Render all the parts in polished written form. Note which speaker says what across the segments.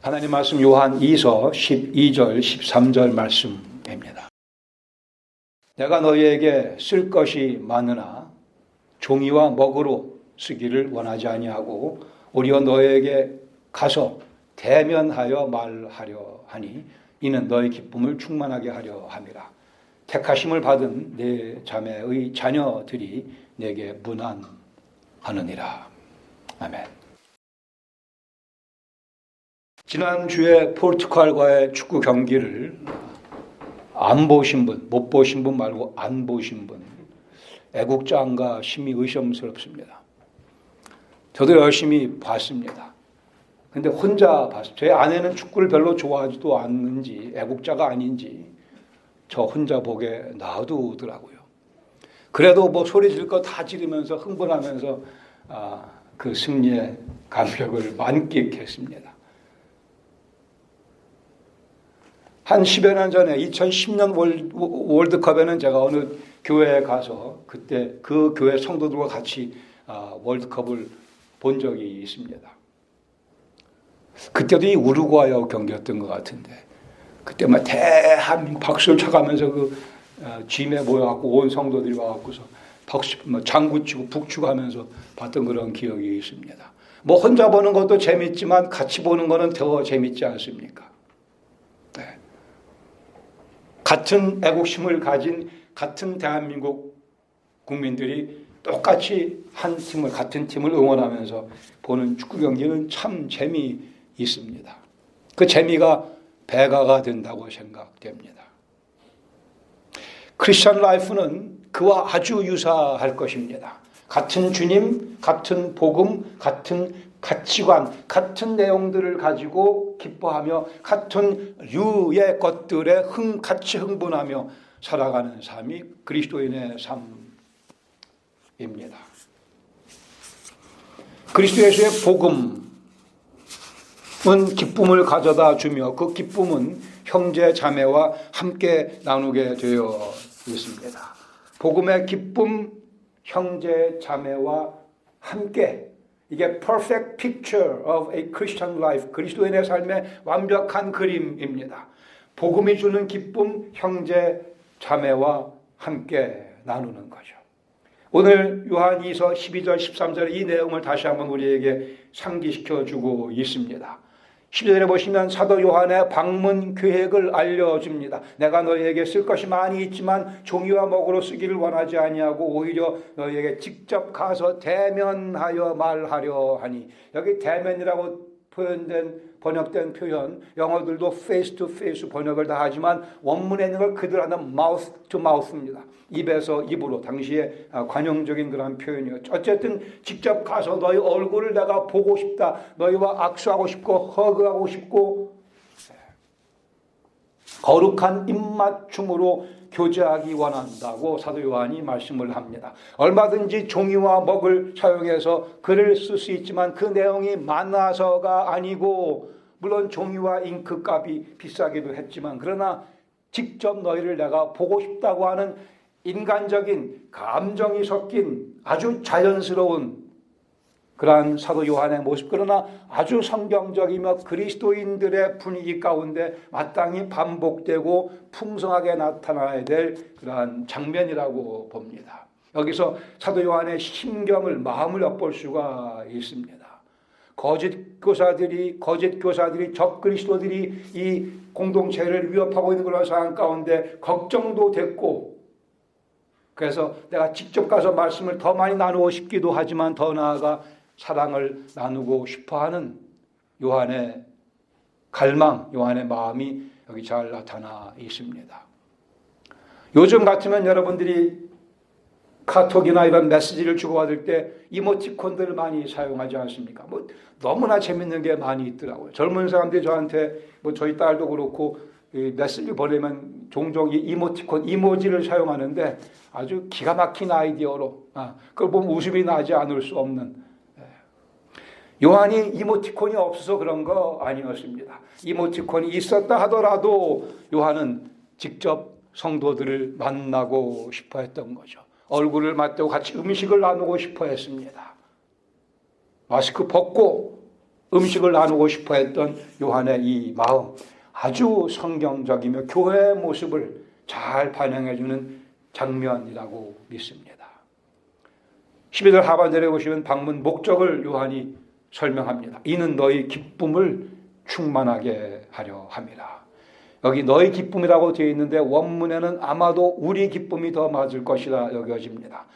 Speaker 1: 하나님 말씀 요한 2서 12절 13절 말씀입니다. 내가 너희에게 쓸 것이 많으나 종이와 먹으로 쓰기를 원하지 아니하고 오히려 너희에게 가서 대면하여 말하려 하니 이는 너희 기쁨을 충만하게 하려 함이라. 택하심을 받은 내 자매의 자녀들이 내게 문안하느니라. 아멘. 지난주에 포르투갈과의 축구 경기를 안 보신 분, 못 보신 분 말고 안 보신 분, 애국자인가 심히 의심스럽습니다. 저도 열심히 봤습니다. 근데 혼자 봤어요. 제 아내는 축구를 별로 좋아하지도 않는지 애국자가 아닌지 저 혼자 보게 놔두더라고요. 그래도 뭐 소리 지를 거 다 지르면서 흥분하면서 그 승리의 감격을 만끽했습니다. 한 10여 년 전에 2010년 월드컵에는 제가 어느 교회에 가서 그때 그 교회 성도들과 같이 월드컵을 본 적이 있습니다. 그때도 이 우루과이하고 경기였던 것 같은데 그때 막 대한민국 박수를 쳐가면서 그 짐에 모여갖고 온 성도들이 와갖고서 박수, 장구치고 북추하면서 봤던 그런 기억이 있습니다. 뭐 혼자 보는 것도 재밌지만 같이 보는 거는 더 재밌지 않습니까? 네. 같은 애국심을 가진 같은 대한민국 국민들이 똑같이 한 팀을 같은 팀을 응원하면서 보는 축구 경기는 참 재미있습니다. 그 재미가 배가가 된다고 생각됩니다. 크리스천 라이프는 그와 아주 유사할 것입니다. 같은 주님, 같은 복음, 같은 가치관, 같은 내용들을 가지고 기뻐하며 같은 류의 것들에 같이 흥분하며 살아가는 삶이 그리스도인의 삶입니다. 그리스도 예수의 복음은 기쁨을 가져다 주며 그 기쁨은 형제 자매와 함께 나누게 되어 있습니다. 복음의 기쁨, 형제 자매와 함께, 이게 perfect picture of a Christian life, 그리스도인의 삶의 완벽한 그림입니다. 복음이 주는 기쁨, 형제 자매와 함께 나누는 거죠. 오늘 요한 2서 12절 13절 이 내용을 다시 한번 우리에게 상기시켜 주고 있습니다. 12절에 보시면 사도 요한의 방문 계획을 알려줍니다. 내가 너희에게 쓸 것이 많이 있지만 종이와 먹으로 쓰기를 원하지 아니하고 오히려 너희에게 직접 가서 대면하여 말하려 하니, 여기 대면이라고 번역된 표현, 영어들도 face to face 번역을 다 하지만 원문에 있는 걸 그대로 하는 mouth to mouth입니다. 입에서 입으로, 당시에 관용적인 그런 표현이었죠. 어쨌든 직접 가서 너희 얼굴을 내가 보고 싶다, 너희와 악수하고 싶고 허그하고 싶고 거룩한 입맞춤으로 교제하기 원한다고 사도 요한이 말씀을 합니다. 얼마든지 종이와 먹을 사용해서 글을 쓸 수 있지만 그 내용이 많아서가 아니고, 물론 종이와 잉크 값이 비싸기도 했지만 그러나 직접 너희를 내가 보고 싶다고 하는 인간적인 감정이 섞인 아주 자연스러운 그러한 사도 요한의 모습, 그러나 아주 성경적이며 그리스도인들의 분위기 가운데 마땅히 반복되고 풍성하게 나타나야 될 그러한 장면이라고 봅니다. 여기서 사도 요한의 심경을, 마음을 엿볼 수가 있습니다. 거짓 교사들이 적 그리스도들이 이 공동체를 위협하고 있는 그런 상황 가운데 걱정도 됐고, 그래서 내가 직접 가서 말씀을 더 많이 나누고 싶기도 하지만 더 나아가 사랑을 나누고 싶어하는 요한의 갈망, 요한의 마음이 여기 잘 나타나 있습니다. 요즘 같으면 여러분들이 카톡이나 이런 메시지를 주고받을 때 이모티콘들을 많이 사용하지 않습니까? 뭐 너무나 재밌는 게 많이 있더라고요. 젊은 사람들이 저한테, 뭐 저희 딸도 그렇고 메시지 보내면 종종 이 이모티콘, 이모지를 사용하는데 아주 기가 막힌 아이디어로 그걸 보면 웃음이 나지 않을 수 없는, 요한이 이모티콘이 없어서 그런 거 아니었습니다. 이모티콘이 있었다 하더라도 요한은 직접 성도들을 만나고 싶어 했던 거죠. 얼굴을 맞대고 같이 음식을 나누고 싶어 했습니다. 마스크 벗고 음식을 나누고 싶어 했던 요한의 이 마음, 아주 성경적이며 교회의 모습을 잘 반영해주는 장면이라고 믿습니다. 12절 하반절에 보시면 방문 목적을 요한이 설명합니다. 이는 너희 기쁨을 충만하게 하려 함이라. 여기 너희 기쁨이라고 되어 있는데 원문에는 아마도 우리 기쁨이 더 맞을 것이라 여겨집니다.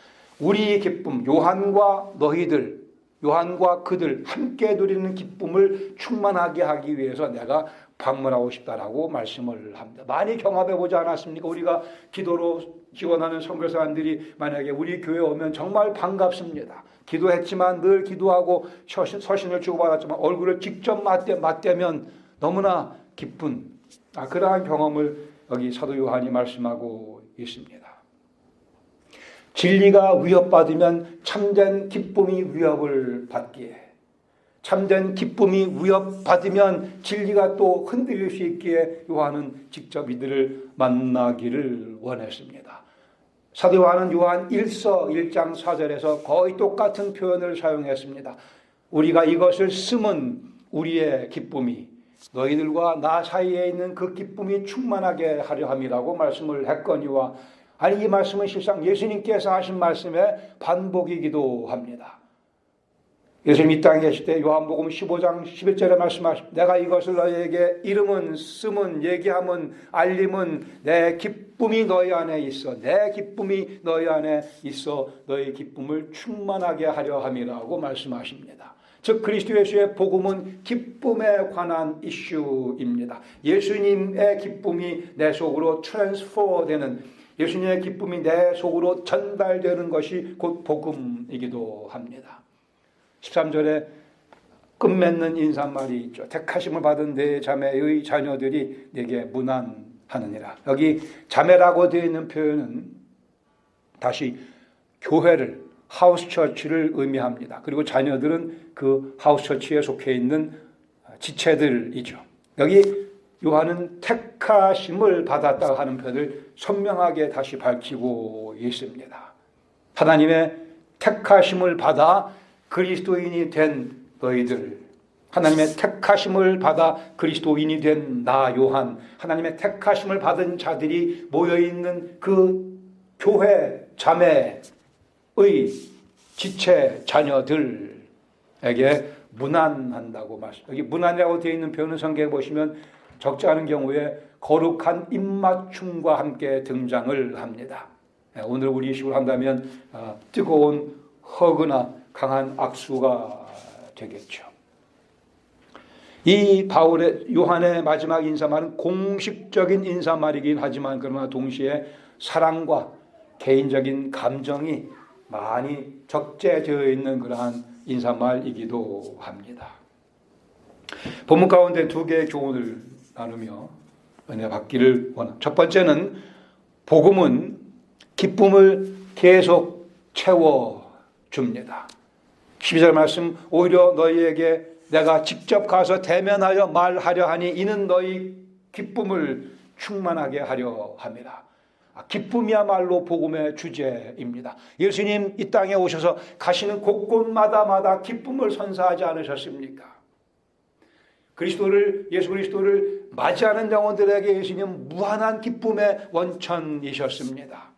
Speaker 1: 우리 기쁨, 요한과 너희들, 요한과 그들 함께 누리는 기쁨을 충만하게 하기 위해서 내가 방문하고 싶다라고 말씀을 합니다. 많이 경험해 보지 않았습니까? 우리가 기도로 지원하는 선교사님들이 만약에 우리 교회에 오면 정말 반갑습니다. 기도했지만 늘 기도하고 서신을 주고받았지만 얼굴을 직접 맞대면 너무나 기쁜 그러한 경험을 여기 사도 요한이 말씀하고 있습니다. 진리가 위협받으면 참된 기쁨이 위협을 받기에, 참된 기쁨이 위협받으면 진리가 또 흔들릴 수 있기에 요한은 직접 이들을 만나기를 원했습니다. 사도 요한은 요한 1서 1장 4절에서 거의 똑같은 표현을 사용했습니다. 우리가 이것을 쓰면 우리의 기쁨이 너희들과 나 사이에 있는 그 기쁨이 충만하게 하려 함이라고 말씀을 했거니와, 아니 이 말씀은 실상 예수님께서 하신 말씀의 반복이기도 합니다. 예수님 이 땅에 계실 때 요한복음 15장 11절에 말씀하십니다. 내가 이것을 너희에게 이름은 쓰면 얘기하면 알림은 내 기쁨이 너희 안에 있어, 내 기쁨이 너희 안에 있어 너희 기쁨을 충만하게 하려 함이라고 말씀하십니다. 즉 그리스도 예수의 복음은 기쁨에 관한 이슈입니다. 예수님의 기쁨이 내 속으로 트랜스퍼되는, 예수님의 기쁨이 내 속으로 전달되는 것이 곧 복음이기도 합니다. 13절에 끝맺는 인사말이 있죠. 택하심을 받은 네 자매의 자녀들이 내게 문안하느니라. 여기 자매라고 되어 있는 표현은 다시 교회를, 하우스 처치를 의미합니다. 그리고 자녀들은 그 하우스 처치에 속해 있는 지체들이죠. 여기 요한은 택하심을 받았다 하는 표현을 선명하게 다시 밝히고 있습니다. 하나님의 택하심을 받아 그리스도인이 된 너희들, 하나님의 택하심을 받아 그리스도인이 된 나 요한, 하나님의 택하심을 받은 자들이 모여있는 그 교회 자매의 지체 자녀들에게 문안한다고 말씀. 여기 문안이라고 되어 있는 표현을 성경에 보시면 적지 않은 경우에 거룩한 입맞춤과 함께 등장을 합니다. 오늘 우리 식으로 한다면 뜨거운 허그나 강한 악수가 되겠죠. 이 요한의 마지막 인사말은 공식적인 인사말이긴 하지만 그러나 동시에 사랑과 개인적인 감정이 많이 적재되어 있는 그러한 인사말이기도 합니다. 본문 가운데 두 개의 교훈을 나누며 은혜 받기를 원합니다. 첫 번째는 복음은 기쁨을 계속 채워줍니다. 12절 말씀, 오히려 너희에게 내가 직접 가서 대면하여 말하려 하니 이는 너희 기쁨을 충만하게 하려 함이라. 기쁨이야말로 복음의 주제입니다. 예수님 이 땅에 오셔서 가시는 곳곳마다 기쁨을 선사하지 않으셨습니까? 예수 그리스도를 맞이하는 영혼들에게 예수님은 무한한 기쁨의 원천이셨습니다.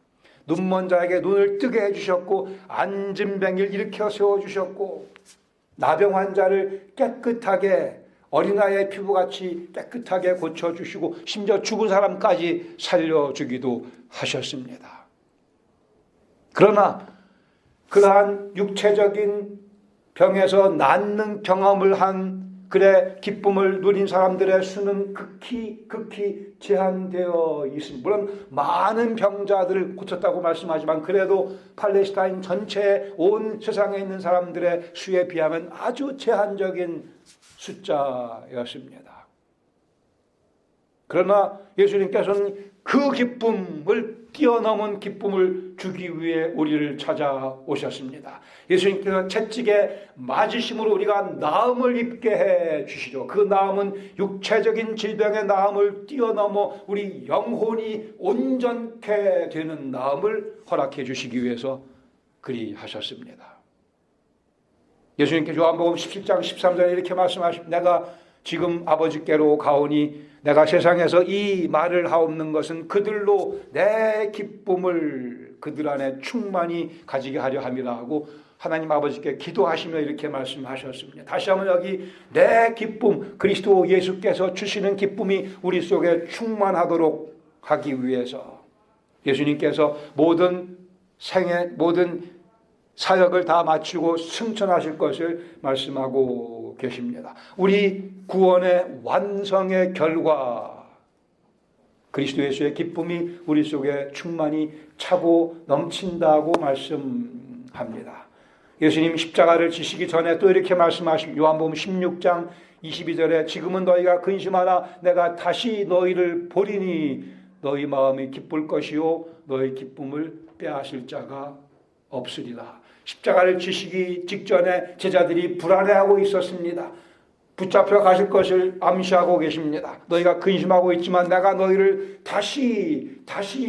Speaker 1: 눈먼 자에게 눈을 뜨게 해주셨고, 앉은 뱅이를 일으켜 세워주셨고, 나병 환자를 깨끗하게 어린아이의 피부같이 깨끗하게 고쳐주시고 심지어 죽은 사람까지 살려주기도 하셨습니다. 그러나 그러한 육체적인 병에서 낫는 경험을 한 그래 기쁨을 누린 사람들의 수는 극히 제한되어 있습니다. 물론 많은 병자들을 고쳤다고 말씀하지만 그래도 팔레스타인 전체 온 세상에 있는 사람들의 수에 비하면 아주 제한적인 숫자였습니다. 그러나 예수님께서는 그 기쁨을 뛰어넘은 기쁨을 주기 위해 우리를 찾아오셨습니다. 예수님께서 채찍에 맞으심으로 우리가 나음을 입게 해 주시죠. 그 나음은 육체적인 질병의 나음을 뛰어넘어 우리 영혼이 온전케 되는 나음을 허락해 주시기 위해서 그리하셨습니다. 예수님께서 요한복음 17장 13절에 이렇게 말씀하십니다. 내가 지금 아버지께로 가오니 내가 세상에서 이 말을 하옵는 것은 그들로 내 기쁨을 그들 안에 충만히 가지게 하려 함이라 하고 하나님 아버지께 기도하시며 이렇게 말씀하셨습니다. 다시 한번 여기 내 기쁨, 그리스도 예수께서 주시는 기쁨이 우리 속에 충만하도록 하기 위해서 예수님께서 모든 사역을 다 마치고 승천하실 것을 말씀하고 계십니다. 우리 구원의 완성의 결과, 그리스도 예수의 기쁨이 우리 속에 충만히 차고 넘친다고 말씀합니다. 예수님 십자가를 지시기 전에 또 이렇게 말씀하십니다. 요한복음 16장 22절에 지금은 너희가 근심하나 내가 다시 너희를 보리니 너희 마음이 기쁠 것이요 너희 기쁨을 빼앗을 자가 없으리라. 십자가를 지시기 직전에 제자들이 불안해하고 있었습니다. 붙잡혀 가실 것을 암시하고 계십니다. 너희가 근심하고 있지만 내가 너희를 다시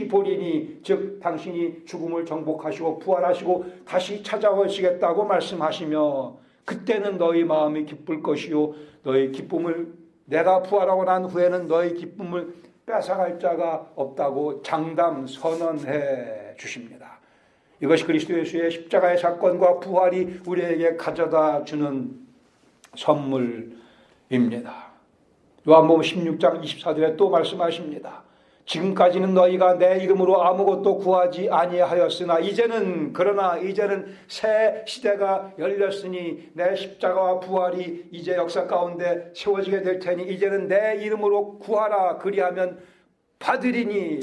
Speaker 1: 보리니, 즉 당신이 죽음을 정복하시고 부활하시고 다시 찾아오시겠다고 말씀하시며 그때는 너희 마음이 기쁠 것이요 너희 기쁨을, 내가 부활하고 난 후에는 너희 기쁨을 뺏어갈 자가 없다고 장담 선언해 주십니다. 이것이 그리스도 예수의 십자가의 사건과 부활이 우리에게 가져다 주는 선물입니다. 요한복음 16장 24절에 또 말씀하십니다. 지금까지는 너희가 내 이름으로 아무것도 구하지 아니하였으나 이제는 새 시대가 열렸으니 내 십자가와 부활이 이제 역사 가운데 세워지게 될 테니 이제는 내 이름으로 구하라 그리하면 받으리니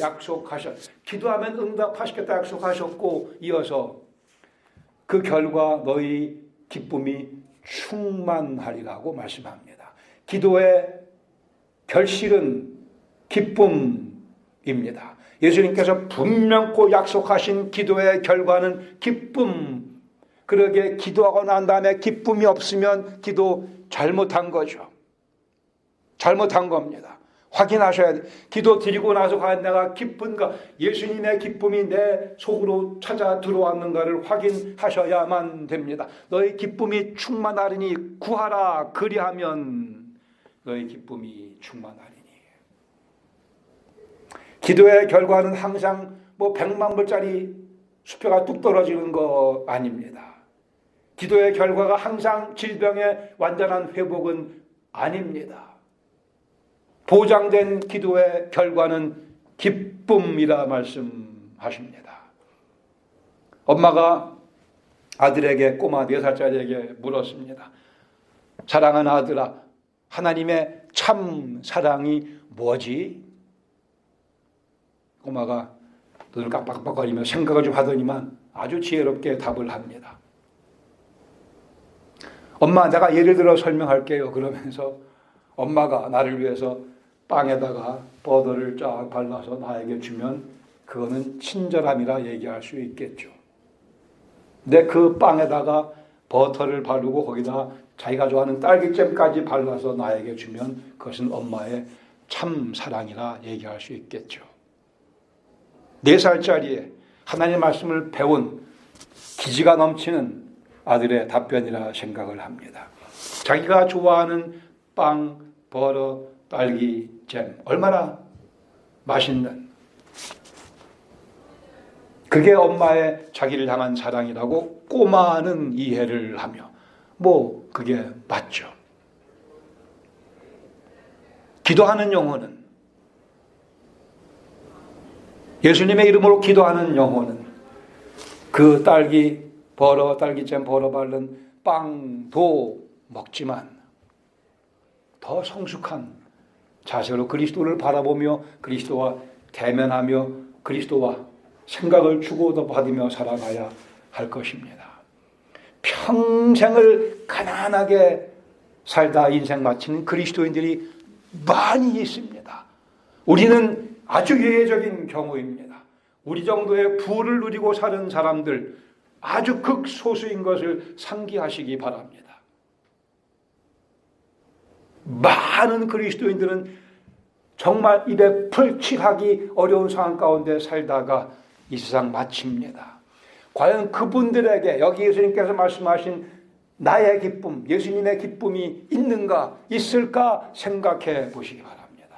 Speaker 1: 기도하면 응답하시겠다 약속하셨고 이어서 그 결과 너희 기쁨이 충만하리라고 말씀합니다. 기도의 결실은 기쁨입니다. 예수님께서 분명코 약속하신 기도의 결과는 기쁨. 그러게 기도하고 난 다음에 기쁨이 없으면 기도 잘못한 거죠. 잘못한 겁니다. 확인하셔야 돼요. 기도 드리고 나서 과연 내가 기쁜가, 예수님의 기쁨이 내 속으로 찾아 들어왔는가를 확인하셔야만 됩니다. 너희 기쁨이 충만하리니 구하라 그리하면 너희 기쁨이 충만하리니. 기도의 결과는 항상 100만 불짜리 수표가 뚝 떨어지는 거 아닙니다. 기도의 결과가 항상 질병의 완전한 회복은 아닙니다. 보장된 기도의 결과는 기쁨이라 말씀하십니다. 엄마가 아들에게, 꼬마 4살짜리에게 물었습니다. 사랑하는 아들아, 하나님의 참 사랑이 뭐지? 꼬마가 눈을 깜빡깜빡거리며 생각을 좀 하더니만 아주 지혜롭게 답을 합니다. 엄마, 내가 예를 들어 설명할게요. 그러면서 엄마가 나를 위해서 빵에다가 버터를 쫙 발라서 나에게 주면 그거는 친절함이라 얘기할 수 있겠죠. 근데 그 빵에다가 버터를 바르고 거기다 자기가 좋아하는 딸기잼까지 발라서 나에게 주면 그것은 엄마의 참 사랑이라 얘기할 수 있겠죠. 4살짜리에 하나님의 말씀을 배운 기지가 넘치는 아들의 답변이라 생각을 합니다. 자기가 좋아하는 빵, 버터, 딸기, 잼, 얼마나 맛있는, 그게 엄마의 자기를 향한 사랑이라고 꼬마는 이해를 하며 그게 맞죠. 기도하는 영혼은, 예수님의 이름으로 기도하는 영혼은 그 딸기잼 버터 바른 빵도 먹지만 더 성숙한 자세로 그리스도를 바라보며 그리스도와 대면하며 그리스도와 생각을 주고받으며 살아가야 할 것입니다. 평생을 가난하게 살다 인생 마치는 그리스도인들이 많이 있습니다. 우리는 아주 예외적인 경우입니다. 우리 정도의 부를 누리고 사는 사람들 아주 극소수인 것을 상기하시기 바랍니다. 많은 그리스도인들은 정말 입에 풀칠하기 어려운 상황 가운데 살다가 이 세상 마칩니다. 과연 그분들에게 여기 예수님께서 말씀하신 나의 기쁨, 예수님의 기쁨이 있는가, 있을까 생각해 보시기 바랍니다.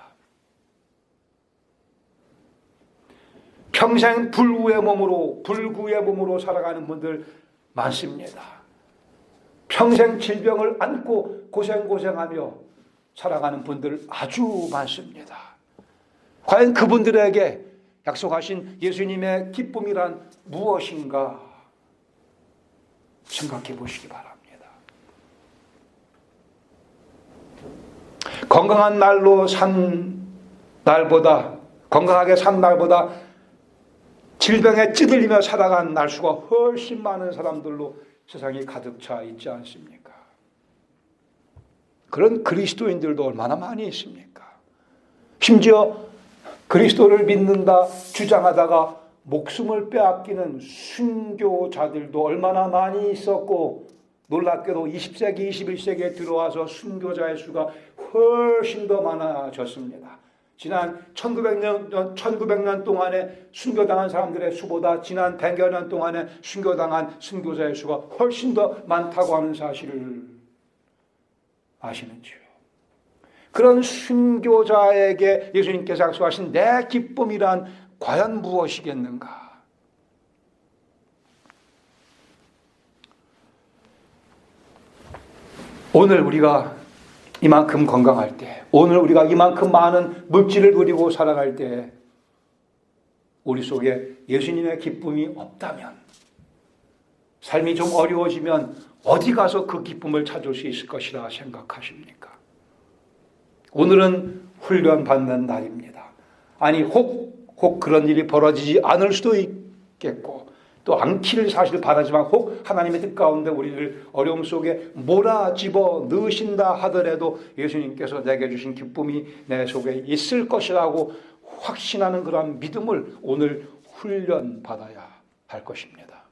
Speaker 1: 평생 불구의 몸으로 살아가는 분들 많습니다. 평생 질병을 안고 고생하며 살아가는 분들 아주 많습니다. 과연 그분들에게 약속하신 예수님의 기쁨이란 무엇인가 생각해 보시기 바랍니다. 건강하게 산 날보다 질병에 찌들리며 살아간 날수가 훨씬 많은 사람들로 세상이 가득 차 있지 않습니까? 그런 그리스도인들도 얼마나 많이 있습니까? 심지어 그리스도를 믿는다 주장하다가 목숨을 빼앗기는 순교자들도 얼마나 많이 있었고, 놀랍게도 20세기, 21세기에 들어와서 순교자의 수가 훨씬 더 많아졌습니다. 지난 1900년 동안에 순교당한 사람들의 수보다 지난 100여 년 동안에 순교당한 순교자의 수가 훨씬 더 많다고 하는 사실을 아시는지요? 그런 순교자에게 예수님께서 약속하신 내 기쁨이란 과연 무엇이겠는가? 오늘 우리가 이만큼 건강할 때, 오늘 우리가 이만큼 많은 물질을 누리고 살아갈 때 우리 속에 예수님의 기쁨이 없다면, 삶이 좀 어려워지면 어디 가서 그 기쁨을 찾을 수 있을 것이라 생각하십니까? 오늘은 훈련받는 날입니다. 아니 혹 그런 일이 벌어지지 않을 수도 있겠고, 또 않기를 사실 바라지만 혹 하나님의 뜻 가운데 우리를 어려움 속에 몰아집어 넣으신다 하더라도 예수님께서 내게 주신 기쁨이 내 속에 있을 것이라고 확신하는 그런 믿음을 오늘 훈련받아야 할 것입니다.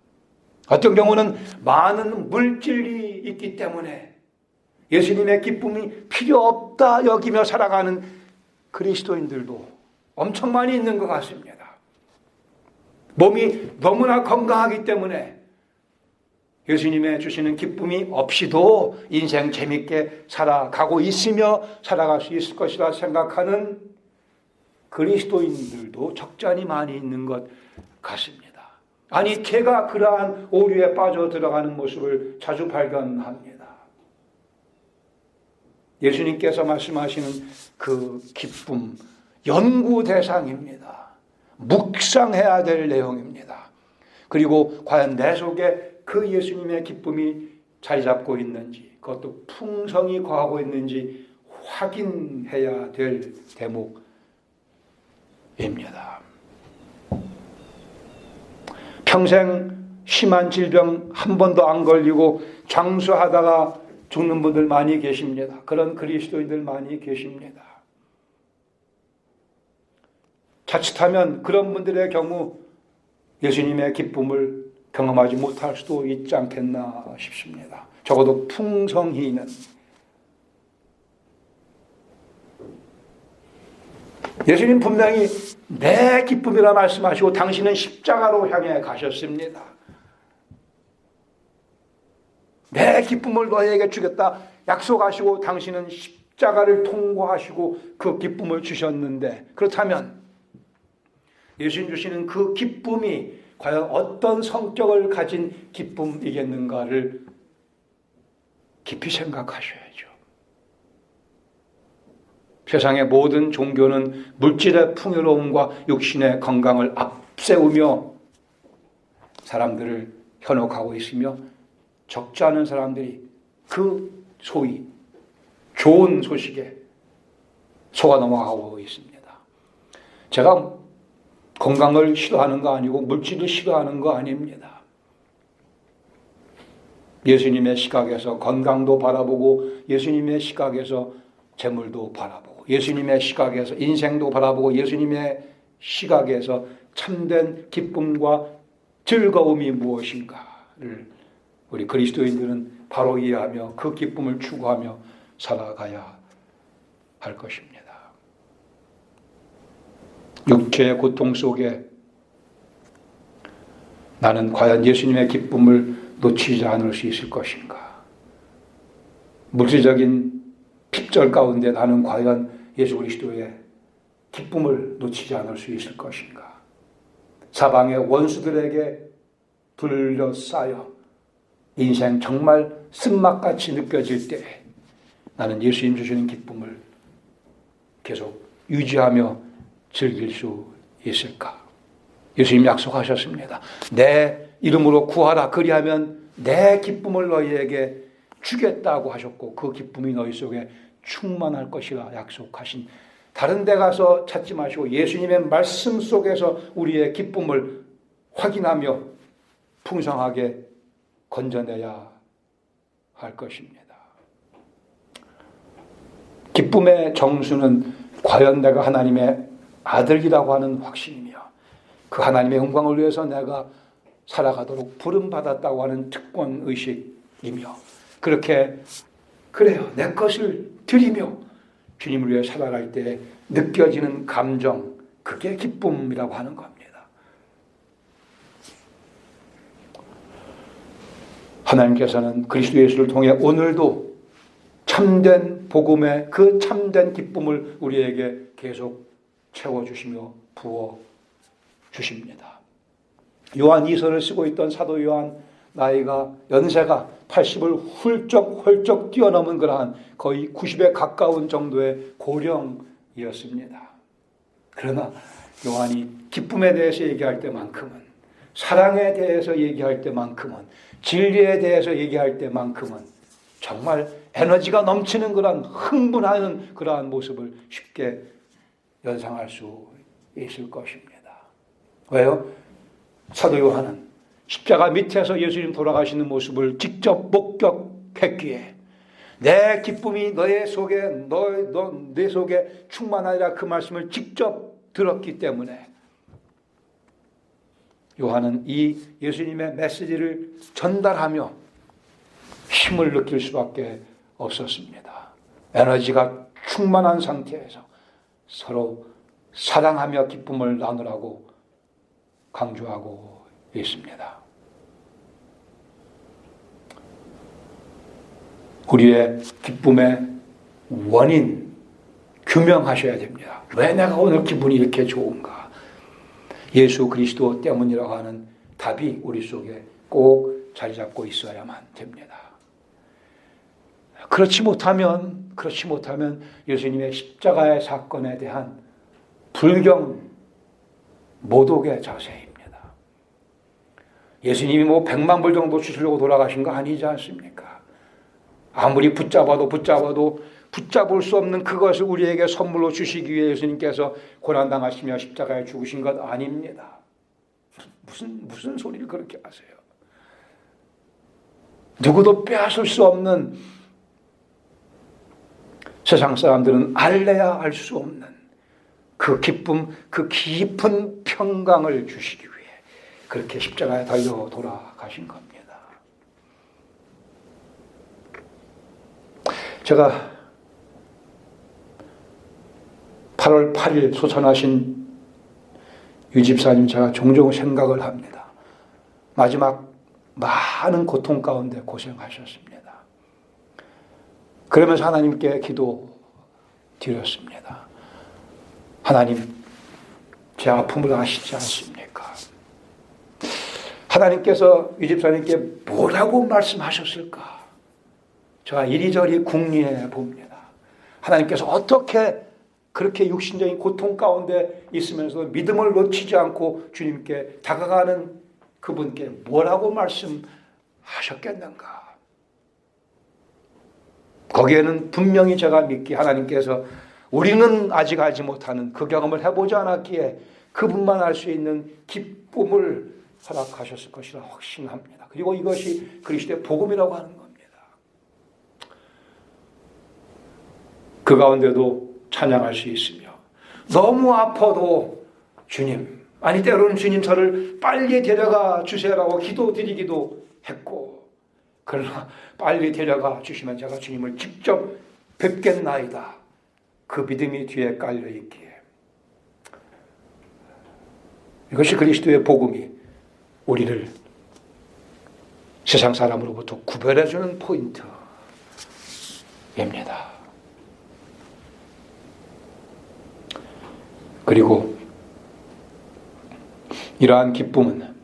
Speaker 1: 어떤 경우는 많은 물질이 있기 때문에 예수님의 기쁨이 필요 없다 여기며 살아가는 그리스도인들도 엄청 많이 있는 것 같습니다. 몸이 너무나 건강하기 때문에 예수님의 주시는 기쁨이 없이도 인생 재밌게 살아가고 있으며 살아갈 수 있을 것이라 생각하는 그리스도인들도 적잖이 많이 있는 것 같습니다. 아니, 제가 그러한 오류에 빠져 들어가는 모습을 자주 발견합니다. 예수님께서 말씀하시는 그 기쁨, 연구 대상입니다. 묵상해야 될 내용입니다. 그리고 과연 내 속에 그 예수님의 기쁨이 자리 잡고 있는지, 그것도 풍성히 거하고 있는지 확인해야 될 대목입니다. 평생 심한 질병 한 번도 안 걸리고 장수하다가 죽는 분들 많이 계십니다. 그런 그리스도인들 많이 계십니다. 자칫하면 그런 분들의 경우 예수님의 기쁨을 경험하지 못할 수도 있지 않겠나 싶습니다. 적어도 풍성히는. 예수님 분명히 내 기쁨이라 말씀하시고 당신은 십자가로 향해 가셨습니다. 내 기쁨을 너희에게 주겠다 약속하시고 당신은 십자가를 통과하시고 그 기쁨을 주셨는데, 그렇다면 예수님 주시는 그 기쁨이 과연 어떤 성격을 가진 기쁨이겠는가를 깊이 생각하셔야죠. 세상의 모든 종교는 물질의 풍요로움과 육신의 건강을 앞세우며 사람들을 현혹하고 있으며 적지 않은 사람들이 그 소위 좋은 소식에 속아 넘어가고 있습니다. 제가 건강을 싫어하는 거 아니고 물질을 싫어하는 거 아닙니다. 예수님의 시각에서 건강도 바라보고 예수님의 시각에서 재물도 바라보고 예수님의 시각에서 인생도 바라보고 예수님의 시각에서 참된 기쁨과 즐거움이 무엇인가를 우리 그리스도인들은 바로 이해하며 그 기쁨을 추구하며 살아가야 할 것입니다. 육체의 고통 속에 나는 과연 예수님의 기쁨을 놓치지 않을 수 있을 것인가? 물질적인 핍절 가운데 나는 과연 예수 그리스도의 기쁨을 놓치지 않을 수 있을 것인가? 사방의 원수들에게 둘러싸여 인생 정말 쓴맛같이 느껴질 때 나는 예수님 주시는 기쁨을 계속 유지하며 즐길 수 있을까? 예수님 약속하셨습니다. 내 이름으로 구하라. 그리하면 내 기쁨을 너희에게 주겠다고 하셨고 그 기쁨이 너희 속에 충만할 것이라 약속하신, 다른 데 가서 찾지 마시고 예수님의 말씀 속에서 우리의 기쁨을 확인하며 풍성하게 건져내야 할 것입니다. 기쁨의 정수는 과연 내가 하나님의 아들이라고 하는 확신이며 그 하나님의 영광을 위해서 내가 살아가도록 부름받았다고 하는 특권의식이며, 그렇게 그래요, 내 것을 드리며 주님을 위해 살아갈 때 느껴지는 감정, 그게 기쁨이라고 하는 겁니다. 하나님께서는 그리스도 예수를 통해 오늘도 참된 복음의 그 참된 기쁨을 우리에게 계속 채워주시며 부어주십니다. 요한 2서를 쓰고 있던 사도 요한, 나이가 연세가 80을 훌쩍 뛰어넘은 그러한 거의 90에 가까운 정도의 고령이었습니다. 그러나 요한이 기쁨에 대해서 얘기할 때만큼은, 사랑에 대해서 얘기할 때만큼은, 진리에 대해서 얘기할 때만큼은 정말 에너지가 넘치는 그러한 흥분하는 그러한 모습을 쉽게 연상할 수 있을 것입니다. 왜요? 사도 요한은 십자가 밑에서 예수님 돌아가시는 모습을 직접 목격했기에 내 기쁨이 너의 속에 내 속에 충만하리라, 그 말씀을 직접 들었기 때문에 요한은 이 예수님의 메시지를 전달하며 힘을 느낄 수밖에 없었습니다. 에너지가 충만한 상태에서 서로 사랑하며 기쁨을 나누라고 강조하고 있습니다. 우리의 기쁨의 원인 규명하셔야 됩니다. 왜 내가 오늘 기분이 이렇게 좋은가? 예수 그리스도 때문이라고 하는 답이 우리 속에 꼭 자리 잡고 있어야만 됩니다. 그렇지 못하면 예수님의 십자가의 사건에 대한 불경 모독의 자세입니다. 예수님이 100만 불 정도 주시려고 돌아가신 거 아니지 않습니까? 아무리 붙잡아도 붙잡을 수 없는 그것을 우리에게 선물로 주시기 위해 예수님께서 고난당하시며 십자가에 죽으신 것 아닙니다. 무슨 소리를 그렇게 하세요? 누구도 빼앗을 수 없는, 세상 사람들은 알래야 알 수 없는 그 기쁨, 그 깊은 평강을 주시기 위해 그렇게 십자가에 달려 돌아가신 겁니다. 제가 8월 8일 소천하신 유 집사님 제가 종종 생각을 합니다. 마지막 많은 고통 가운데 고생하셨습니다. 그러면서 하나님께 기도 드렸습니다. 하나님, 제 아픔을 아시지 않습니까? 하나님께서 유 집사님께 뭐라고 말씀하셨을까? 제가 이리저리 궁리해 봅니다. 하나님께서 어떻게 그렇게 육신적인 고통 가운데 있으면서 믿음을 놓치지 않고 주님께 다가가는 그분께 뭐라고 말씀하셨겠는가? 거기에는 분명히 제가 믿기 하나님께서 우리는 아직 알지 못하는 그 경험을 해보지 않았기에 그분만 알 수 있는 기쁨을 허락하셨을 것이라 확신합니다. 그리고 이것이 그리스도의 복음이라고 하는 겁니다. 그 가운데도 찬양할 수 있으며, 너무 아파도 주님, 아니 때로는 주님 저를 빨리 데려가 주세요라고 기도드리기도 했고, 그러나 빨리 데려가 주시면 제가 주님을 직접 뵙겠나이다, 그 믿음이 뒤에 깔려있기에 이것이 그리스도의 복음이 우리를 세상 사람으로부터 구별해주는 포인트, 그리고 이러한 기쁨은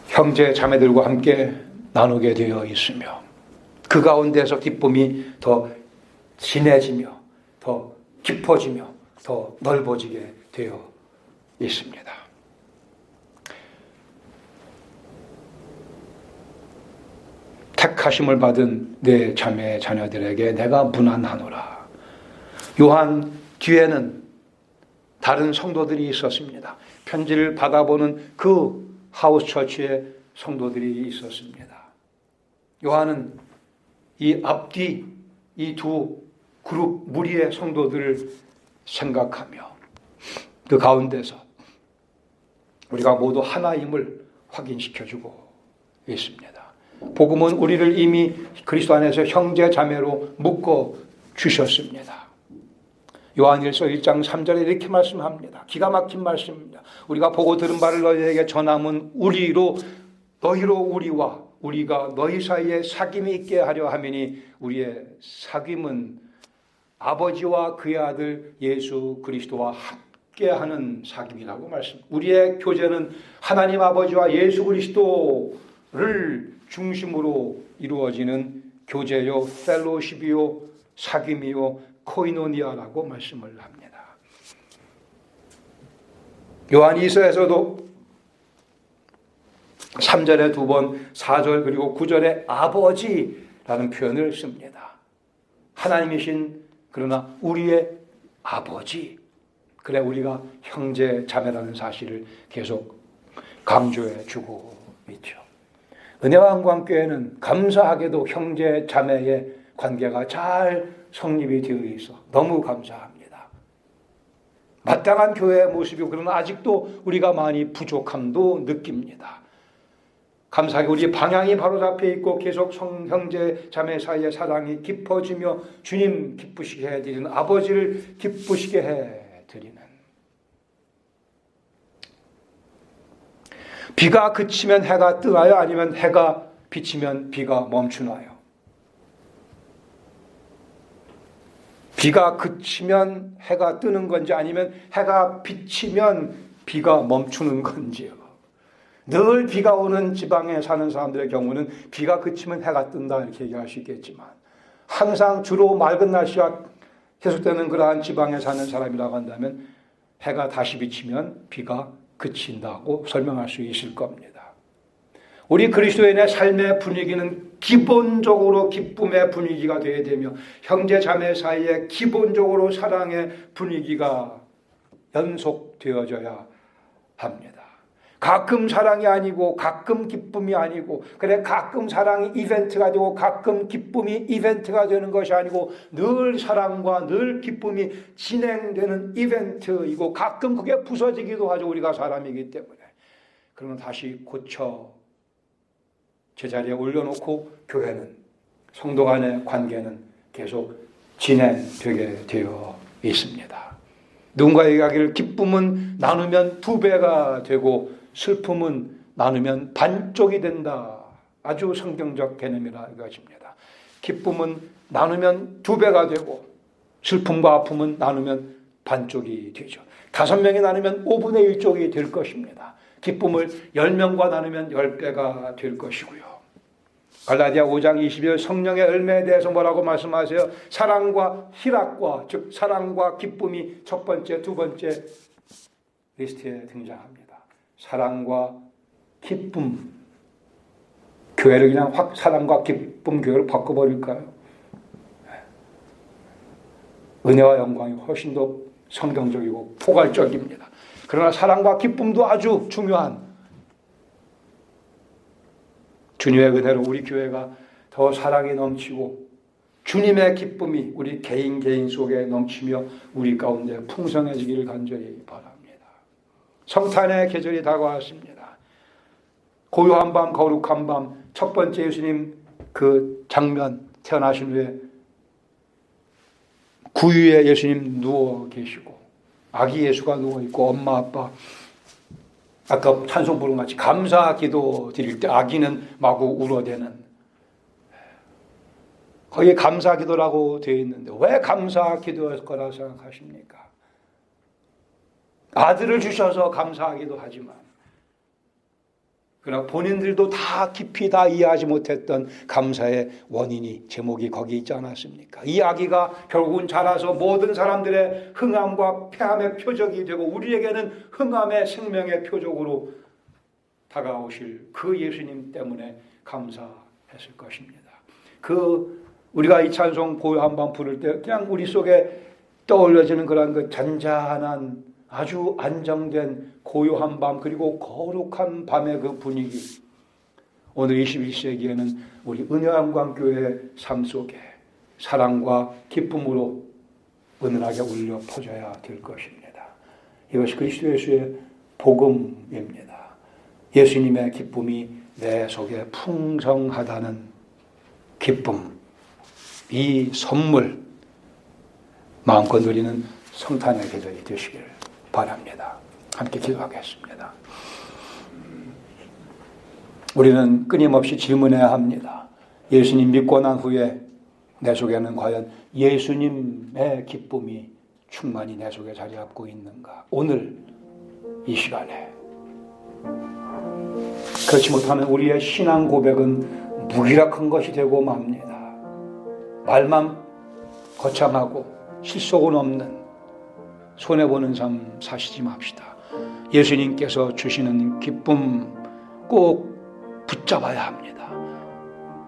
Speaker 1: 형제 자매들과 함께 나누게 되어 있으며 그 가운데서 기쁨이 더 진해지며 더 깊어지며 더 넓어지게 되어 있습니다. 택하심을 받은 내 자매 자녀들에게 내가 문안하노라. 요한 뒤에는 다른 성도들이 있었습니다. 편지를 받아보는 그 하우스처치의 성도들이 있었습니다. 요한은 이 앞뒤 이 두 그룹 무리의 성도들을 생각하며 그 가운데서 우리가 모두 하나임을 확인시켜주고 있습니다. 복음은 우리를 이미 그리스도 안에서 형제 자매로 묶어 주셨습니다. 요한일서 1장 3절에 이렇게 말씀합니다. 기가 막힌 말씀입니다. 우리가 보고 들은 바를 너희에게 전함은 너희로 우리와 우리가 너희 사이에 사귐이 있게 하려 함이니 우리의 사귐은 아버지와 그의 아들 예수 그리스도와 함께하는 사귐이라고 말씀. 우리의 교제는 하나님 아버지와 예수 그리스도를 중심으로 이루어지는 교제요, 펠로십이요, 사귐이요, 코이노니아라고 말씀을 합니다. 요한이서에서도 3절에 2번, 4절 그리고 9절에 아버지라는 표현을 씁니다. 하나님이신 그러나 우리의 아버지. 그래 우리가 형제 자매라는 사실을 계속 강조해 주고 있죠. 은혜와 한광교회는 감사하게도 형제 자매의 관계가 잘 성립이 되어 있어 너무 감사합니다. 마땅한 교회의 모습이고 그러나 아직도 우리가 많이 부족함도 느낍니다. 감사하게 우리 방향이 바로 잡혀 있고 계속 형제 자매 사이의 사랑이 깊어지며 주님 기쁘시게 해드리는 아버지를 기쁘시게 해드리는 비가 그치면 해가 뜨나요? 아니면 해가 비치면 비가 멈추나요? 비가 그치면 해가 뜨는 건지 아니면 해가 비치면 비가 멈추는 건지요? 늘 비가 오는 지방에 사는 사람들의 경우는 비가 그치면 해가 뜬다 이렇게 얘기할 수 있겠지만 항상 주로 맑은 날씨가 계속되는 그러한 지방에 사는 사람이라고 한다면 해가 다시 비치면 비가 그친다고 설명할 수 있을 겁니다. 우리 그리스도인의 삶의 분위기는 기본적으로 기쁨의 분위기가 되어야 되며 형제 자매 사이에 기본적으로 사랑의 분위기가 연속되어져야 합니다. 가끔 사랑이 아니고 가끔 기쁨이 아니고 그래 가끔 사랑이 이벤트가 되고 가끔 기쁨이 이벤트가 되는 것이 아니고 늘 사랑과 늘 기쁨이 진행되는 이벤트이고 가끔 그게 부서지기도 하죠. 우리가 사람이기 때문에. 그러면 다시 고쳐 제자리에 올려놓고 교회는 성도 간의 관계는 계속 진행되게 되어 있습니다. 누군가에게 이야기를 기쁨은 나누면 2배가 되고 슬픔은 나누면 반쪽이 된다. 아주 성경적 개념이라 이것입니다. 기쁨은 나누면 2배가 되고 슬픔과 아픔은 나누면 반쪽이 되죠. 5명이 나누면 5분의 1쪽이 될 것입니다. 기쁨을 10명과 나누면 10배가 될 것이고요. 갈라디아 5장 20절 성령의 열매에 대해서 뭐라고 말씀하세요? 사랑과 희락과 즉 사랑과 기쁨이 첫 번째, 두 번째 리스트에 등장합니다. 사랑과 기쁨. 교회를 그냥 확 사랑과 기쁨 교회로 바꿔버릴까요? 은혜와 영광이 훨씬 더 성경적이고 포괄적입니다. 그러나 사랑과 기쁨도 아주 중요한 주님의 은혜로 우리 교회가 더 사랑이 넘치고 주님의 기쁨이 우리 개인 속에 넘치며 우리 가운데 풍성해지기를 간절히 바랍니다. 성탄의 계절이 다가왔습니다. 고요한 밤, 거룩한 밤, 첫 번째 예수님 그 장면 태어나신 후에 구유에 예수님 누워 계시고 아기 예수가 누워 있고 엄마 아빠 아까 찬송 부른 같이 감사 기도 드릴 때 아기는 마구 울어대는, 거기에 감사 기도라고 되어 있는데 왜 감사 기도일 거라고 생각하십니까? 아들을 주셔서 감사하기도 하지만, 그러나 본인들도 다 깊이 다 이해하지 못했던 감사의 원인이, 제목이 거기 있지 않았습니까? 이 아기가 결국은 자라서 모든 사람들의 흥함과 패함의 표적이 되고 우리에게는 흥함의 생명의 표적으로 다가오실 그 예수님 때문에 감사했을 것입니다. 우리가 이 찬송 고요 한번 부를 때 그냥 우리 속에 떠올려지는 그런 그 잔잔한 아주 안정된 고요한 밤, 그리고 거룩한 밤의 그 분위기, 오늘 21세기에는 우리 은혜한광교회의 삶 속에 사랑과 기쁨으로 은은하게 울려 퍼져야 될 것입니다. 이것이 그리스도 예수의 복음입니다. 예수님의 기쁨이 내 속에 풍성하다는 기쁨, 이 선물 마음껏 누리는 성탄의 계절이 되시길 바랍니다. 함께 기도하겠습니다. 우리는 끊임없이 질문해야 합니다. 예수님 믿고 난 후에 내 속에는 과연 예수님의 기쁨이 충만히 내 속에 자리 잡고 있는가? 오늘 이 시간에. 그렇지 못하면 우리의 신앙 고백은 무기력한 것이 되고 맙니다. 말만 거창하고 실속은 없는, 손해보는 삶 사시지 맙시다. 예수님께서 주시는 기쁨 꼭 붙잡아야 합니다.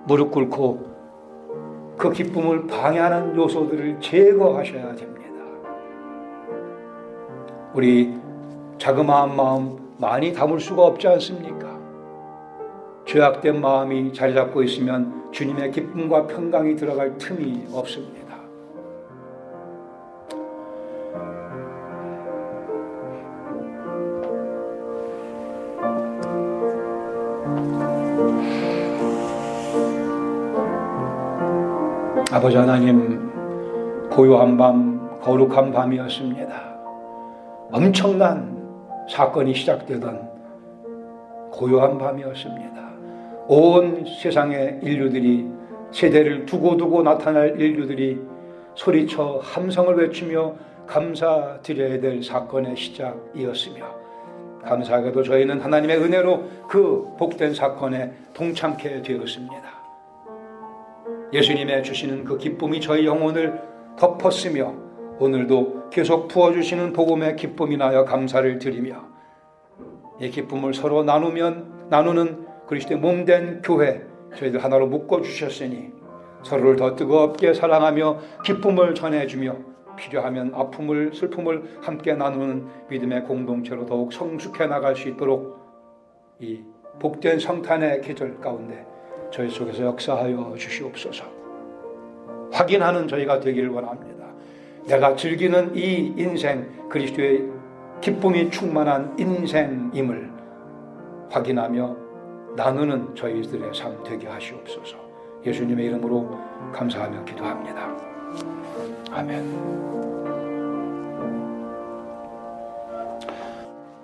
Speaker 1: 무릎 꿇고 그 기쁨을 방해하는 요소들을 제거하셔야 됩니다. 우리 자그마한 마음 많이 담을 수가 없지 않습니까? 죄악된 마음이 자리 잡고 있으면 주님의 기쁨과 평강이 들어갈 틈이 없습니다. 아버지 하나님, 고요한 밤, 거룩한 밤이었습니다. 엄청난 사건이 시작되던 고요한 밤이었습니다. 온 세상의 인류들이, 세대를 두고두고 나타날 인류들이 소리쳐 함성을 외치며 감사드려야 될 사건의 시작이었으며, 감사하게도 저희는 하나님의 은혜로 그 복된 사건에 동참케 되었습니다. 예수님의 주시는 그 기쁨이 저희 영혼을 덮었으며 오늘도 계속 부어주시는 복음의 기쁨이 나여 감사를 드리며, 이 기쁨을 서로 나누는 그리스도의 몸된 교회, 저희들 하나로 묶어주셨으니 서로를 더 뜨겁게 사랑하며 기쁨을 전해주며 필요하면 아픔을, 슬픔을 함께 나누는 믿음의 공동체로 더욱 성숙해 나갈 수 있도록 이 복된 성탄의 계절 가운데 저희 속에서 역사하여 주시옵소서. 확인하는 저희가 되기를 원합니다. 내가 즐기는 이 인생, 그리스도의 기쁨이 충만한 인생임을 확인하며 나누는 저희들의 삶 되게 하시옵소서. 예수님의 이름으로 감사하며 기도합니다. 아멘.